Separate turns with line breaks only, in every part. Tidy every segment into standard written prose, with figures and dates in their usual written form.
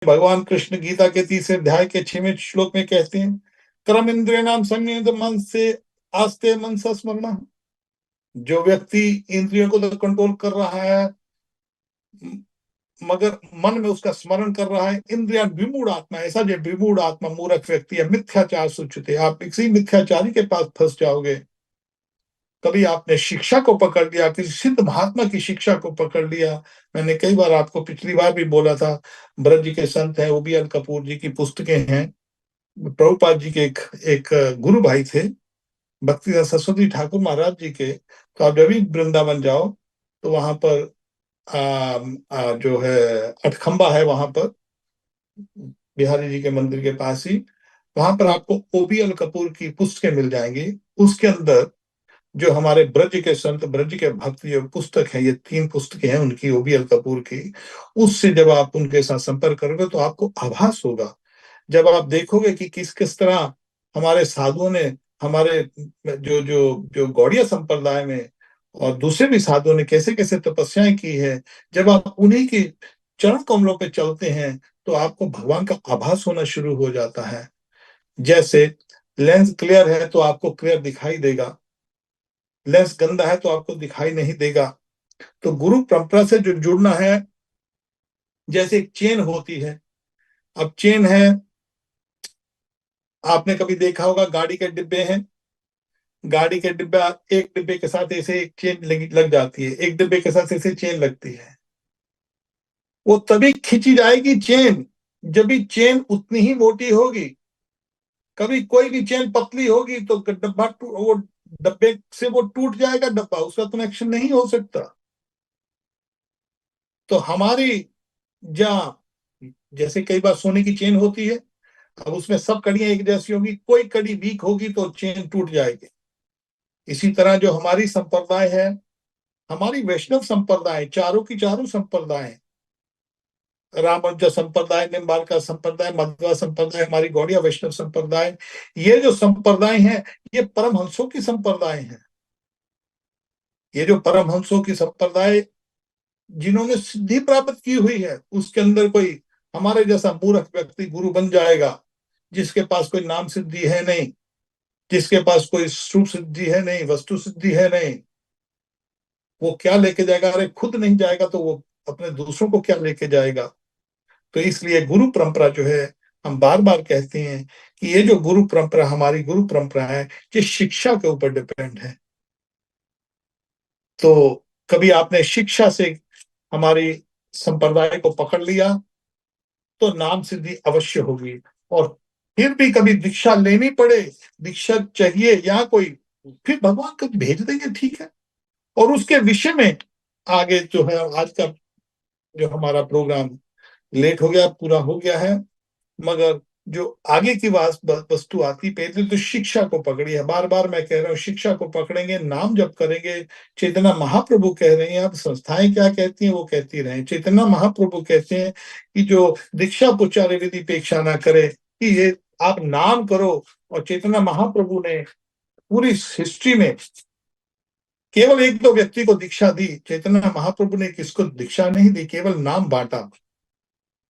भगवान कृष्ण गीता के 30वें अध्याय के 6वें श्लोक में कहते हैं, कर्म इंद्रिय नाम संयत मन से आस्ते मन स्मरण। जो व्यक्ति इंद्रियों को तो कंट्रोल कर रहा है मगर मन में उसका स्मरण कर रहा है, इंद्रिया विमूढ़ आत्मा, ऐसा जो विमूढ़ आत्मा मूर्ख व्यक्ति है, मिथ्याचार सुचते, आप इसी मिथ्याचारी के पास फंस जाओगे। कभी आपने शिक्षा को पकड़ लिया, किसी सिद्ध महात्मा की शिक्षा को पकड़ लिया। मैंने कई बार आपको पिछली बार भी बोला था, ब्रज के संत हैं, OBL कपूर जी की पुस्तकें हैं। प्रभुपाद जी के एक गुरु भाई थे, भक्ति सरस्वती ठाकुर महाराज जी के। तो आप जब भी वृंदावन जाओ तो वहां पर जो है अठखंबा है, वहां पर बिहारी जी के मंदिर के पास ही, वहां पर आपको OBL कपूर की पुस्तकें मिल जाएंगी। उसके अंदर जो हमारे ब्रज के संत, ब्रज के भक्त जो पुस्तक है, ये 3 पुस्तकें हैं उनकी, OBL कपूर की। उससे जब आप उनके साथ संपर्क करोगे तो आपको आभास होगा, जब आप देखोगे कि किस किस तरह हमारे साधुओं ने, हमारे जो जो जो गौड़िया संप्रदाय में और दूसरे भी साधुओं ने कैसे कैसे तपस्याएं की है, जब आप उन्हीं के चरण कमलों पे चलते हैं तो आपको भगवान का आभास होना शुरू हो जाता है। जैसे लेंस क्लियर है तो आपको क्लियर दिखाई देगा, लेंस गंदा है तो आपको दिखाई नहीं देगा। तो गुरु परंपरा से जो जुड़ना है, जैसे एक चेन होती है। अब चेन है, आपने कभी देखा होगा गाड़ी के डिब्बे हैं, गाड़ी के डिब्बा, एक डिब्बे के साथ ऐसे एक चेन लग जाती है, एक डिब्बे के साथ ऐसे चेन लगती है। वो तभी खींची जाएगी चेन जब भी चेन उतनी ही मोटी होगी। कभी कोई भी चेन पतली होगी तो डब्बा वो डब्बे से वो टूट जाएगा, डब्बा, उसका कनेक्शन नहीं हो सकता। तो हमारी जहाँ, जैसे कई बार सोने की चेन होती है, अब उसमें सब कड़ियां एक जैसी होगी, कोई कड़ी वीक होगी तो चेन टूट जाएगी। इसी तरह जो हमारी संप्रदाय है, हमारी वैष्णव संप्रदाय, चारों की चारों संप्रदाय, रामानुज संप्रदाय, निम्बार्का संप्रदाय, मध्वा संप्रदाय, हमारी गौड़िया वैष्णव संप्रदाय, ये जो संप्रदाय हैं ये परमहंसों की संप्रदाय हैं। ये जो परमहंसों की संप्रदाय जिन्होंने सिद्धि प्राप्त की हुई है, उसके अंदर कोई हमारे जैसा मूर्ख व्यक्ति गुरु बन जाएगा, जिसके पास कोई नाम सिद्धि है नहीं, जिसके पास कोई रूप सिद्धि है नहीं, वस्तु सिद्धि है नहीं, वो क्या लेके जाएगा? अरे खुद नहीं जाएगा तो वो अपने दूसरों को क्या लेके जाएगा? तो इसलिए गुरु परंपरा जो है, हम बार बार कहते हैं कि ये जो गुरु परंपरा, हमारी गुरु परंपरा है, ये शिक्षा के ऊपर डिपेंड है। तो कभी आपने शिक्षा से हमारी संप्रदाय को पकड़ लिया तो नाम सिद्धि अवश्य होगी। और फिर भी कभी दीक्षा लेनी पड़े, दीक्षा चाहिए या कोई, फिर भगवान कभी भेज देंगे, ठीक है। और उसके विषय में आगे जो है, आज का जो हमारा प्रोग्राम लेट हो गया, पूरा हो गया है, मगर जो आगे की वस्तु आती, पहले तो शिक्षा को पकड़ी है। बार बार मैं कह रहा हूँ, शिक्षा को पकड़ेंगे, नाम जप करेंगे। चैतन्य महाप्रभु कह रहे हैं, अब संस्थाएं क्या कहती हैं वो कहती रहे, चैतन्य महाप्रभु कहते हैं कि जो दीक्षा पुचारे विधि पेक्षा ना करे, कि ये आप नाम करो। और चैतन्य महाप्रभु ने पूरी हिस्ट्री में केवल 1-2 व्यक्ति को दीक्षा दी, चैतन्य महाप्रभु ने किसको दीक्षा नहीं दी, केवल नाम बांटा।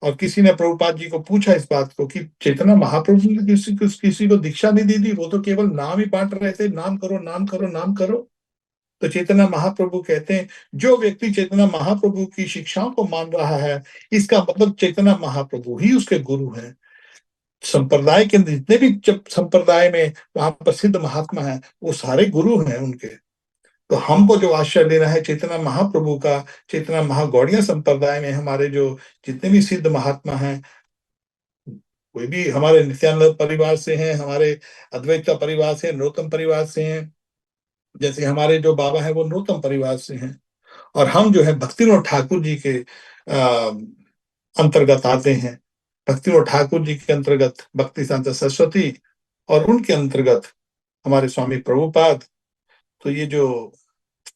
और किसी ने प्रभुपाद जी को पूछा इस बात को कि चैतन्य महाप्रभु ने किसी को दीक्षा नहीं दी थी, वो तो केवल नाम ही बांट रहे थे, नाम करो नाम करो नाम करो। तो चैतन्य महाप्रभु कहते हैं, जो व्यक्ति चैतन्य महाप्रभु की शिक्षाओं को मान रहा है, इसका मतलब चैतन्य महाप्रभु ही उसके गुरु हैं। संप्रदाय के जितने भी संप्रदाय में वहां प्रसिद्ध महात्मा है, वो सारे गुरु हैं उनके। तो हमको जो आश्रय लेना है चैतन्य महाप्रभु का, चैतन्य महागौड़िया संप्रदाय में हमारे जो जितने भी सिद्ध महात्मा हैं, कोई भी हमारे नित्यानंद परिवार से हैं, हमारे अद्वैता परिवार से, नरोत्तम परिवार से हैं, जैसे हमारे जो बाबा हैं वो नरोत्तम परिवार से हैं। और हम जो है भक्तिविनोद ठाकुर जी के अंतर्गत आते हैं। भक्तिविनोद ठाकुर जी के अंतर्गत भक्ति सांत सरस्वती, और उनके अंतर्गत हमारे स्वामी प्रभुपाद। तो ये जो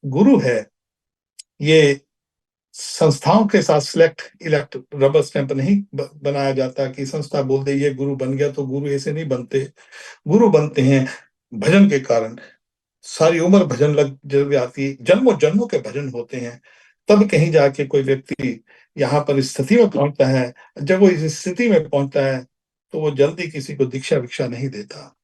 गुरु है, ये संस्थाओं के साथ सिलेक्ट इलेक्ट रबर स्टैंप नहीं बनाया जाता कि संस्था बोल दे ये गुरु बन गया तो गुरु ऐसे नहीं बनते। गुरु बनते हैं भजन के कारण। सारी उम्र भजन लग जब आती है, जन्मों जन्मों के भजन होते हैं, तब कहीं जाके कोई व्यक्ति यहाँ पर इस स्थिति में पहुँचता है, जब वो इस स्थिति में पहुँचता है, तो वो जल्दी किसी को दीक्षा-वीक्षा नहीं देता।